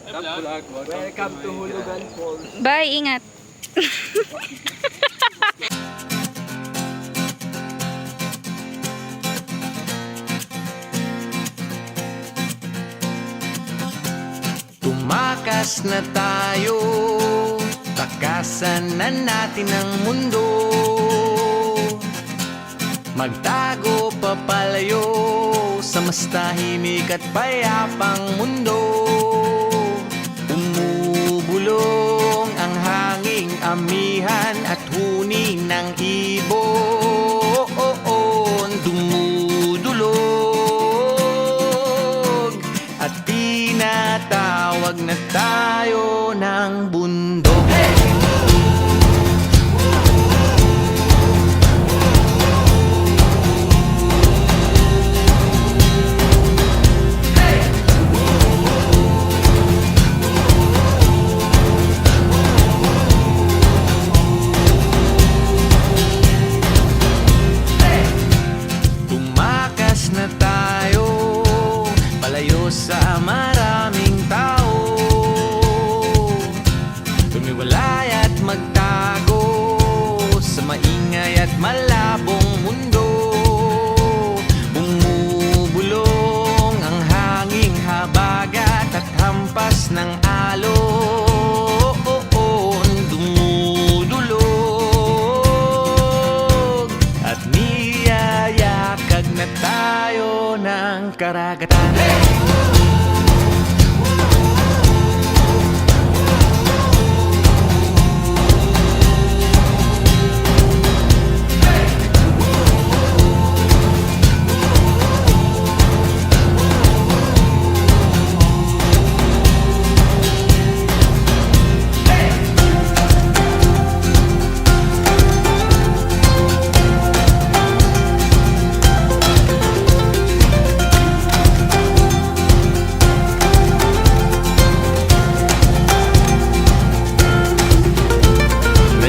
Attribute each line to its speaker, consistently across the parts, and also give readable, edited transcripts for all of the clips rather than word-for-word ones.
Speaker 1: Welcome to Hulugan Falls.
Speaker 2: Bye, ingat.
Speaker 3: Tumakas na tayo, takasan na natin ang mundo. Magtago papalayo sa mas tahimik at payapang mundo. Umubulong ang hanging amihan at huni ng ibon. Dumudulog at tinatawag na tayo ng bundok. Tumakas na tayo, palayo sa maraming tao. Tumiwalay at magtago sa maingay at malabong mundo. Bumubulong ang hanging habagat at hampas ng alon. Dumudulog at niyayakag na tayo ng karagatan.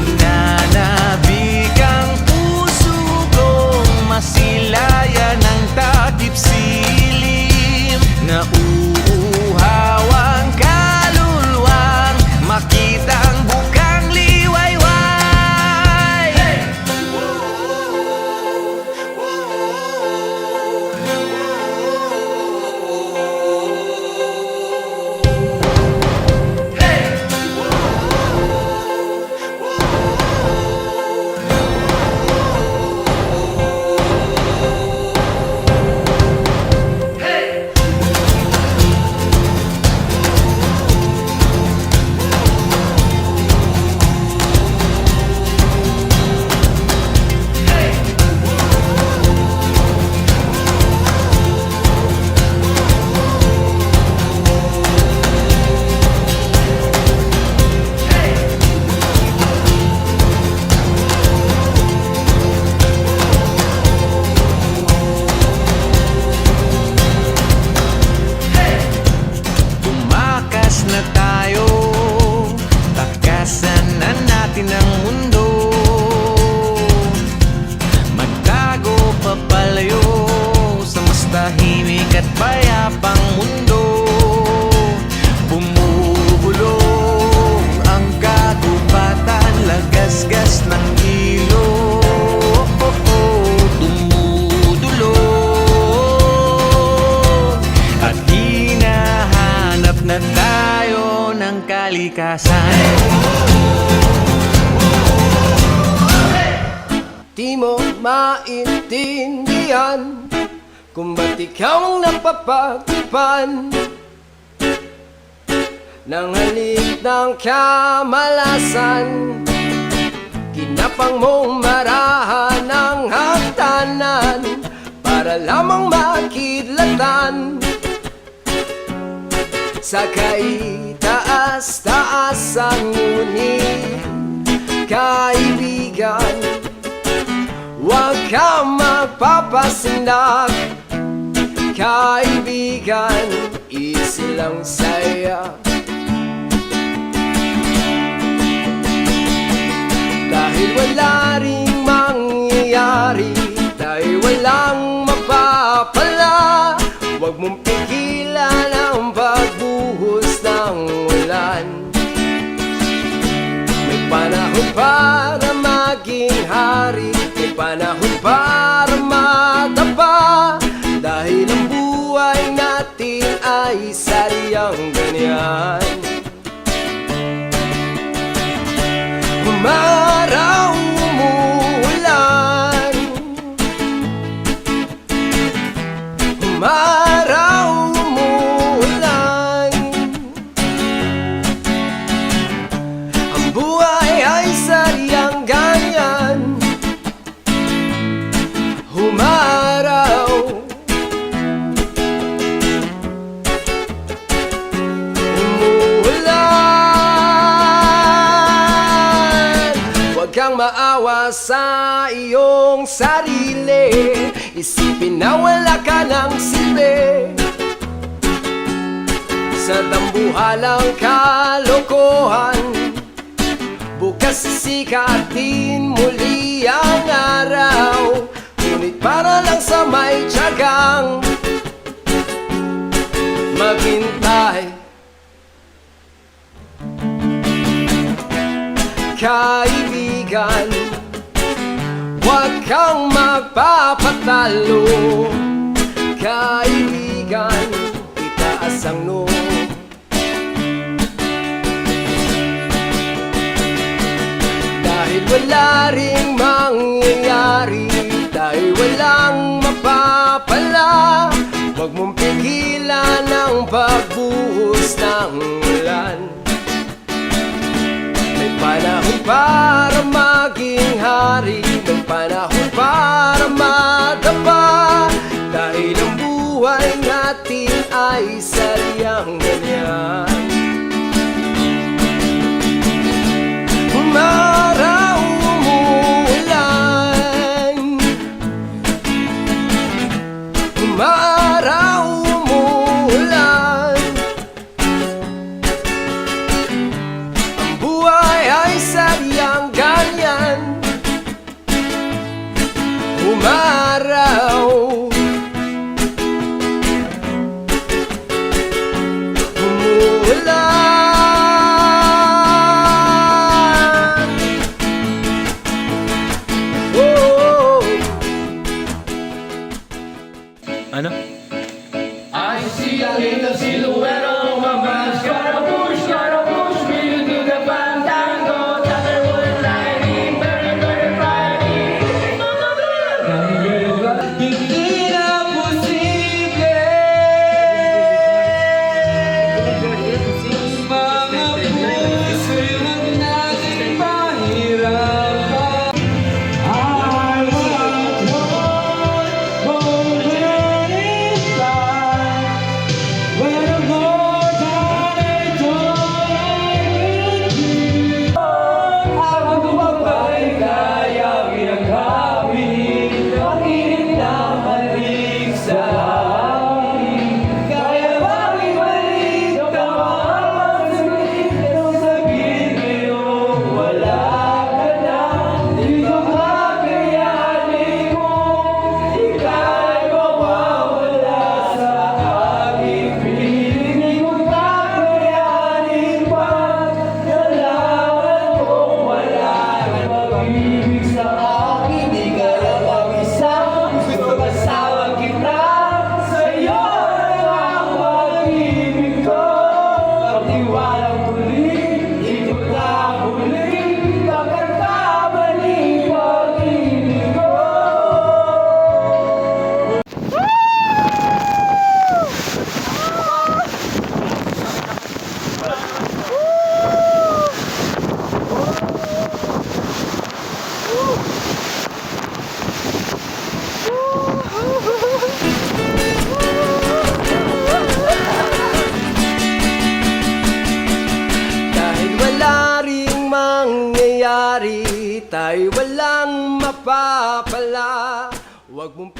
Speaker 3: Nananabik ang puso kong masilayan ng takip silim. Nauuhaw ang kaluluwang makita ang bukang liwayway. Tumakas na tayo, takasan na natin ang mundo. Magtago papalayo sa mas tahimik at payapang mundo. Bumubulong ang kagubatan, lagasgas ng ilog. Dumudulog at hinahanap na tayo ng kalikasan.
Speaker 1: Di mo maintindihan kung ba't ikaw ang napapagtipan ng halik ng kamalasan. Kinapang mong marahan ng hagdanan para lamang makidlatan sa kaitaas-taasan. Ngunit kaibigan, huwag kang magpapasindak. Kaibigan, easy lang saya. Dahil wala ring mangyayari, dahil walang mapapala. Huwag mong pigilan ang pagbuhos ng para maging hari, may panahon para madapa. Dahil ang buhay natin ay sadyang ganyan. Umaraw, umuulan, umaraw, umuulan. Ang buhay ay sadyang ganyan. Umaraw, huwag kang maawa sa iyong sarili. Isipin na wala ka ng silbi sa dambuhalang kalokohan. Bukas sisikatin muli ang araw, ngunit para lang sa may tiyagang maghintay. Kaibigan, huwag kang magpapatalo. Kaibigan, itaas ang noo. Dahil wala ring mangyayari, dahil walang mapapala, huwag mong pigilan ang pagbuhos ng ulan. May panahon para maging hari, may panahon para madapa. Dahil ang buhay natin ay sadyang ganyan. Umaraw, umuulan, umaraw, umuulan. Ang buhay ay sadyang ganyan. Umaraw, umuulan.
Speaker 3: Ano?
Speaker 2: I see a little silhouette of a man. Gotta push me to do the fandango. Thunderwood lightning, very, very frightening. Hindi na posible. Mga puso'y huwag nating pahirapan. I want more than inside. When I'm more than I don't. Ako tumabay kaya pinagkawin. Pakinig na malik sa akin. Kaya bakit balik ka makapagsalit? Pero sabihin ngayong wala ka na. Di ko kakayanin mo. Ika'y mawawala sa aking piling. Di ko kakayanin pa. Nalaman kong wala kang pag-ibig sa akin. Di kaya mag-isa. Gusto kasama kita. Sa'yo lang ang pag-ibig ko. Pagtiwalang muli, ito na muli. Bakit babalik pag-ibig ko?
Speaker 1: Dahil wala ring mangyayari, tayo walang mapapala. Huwag mong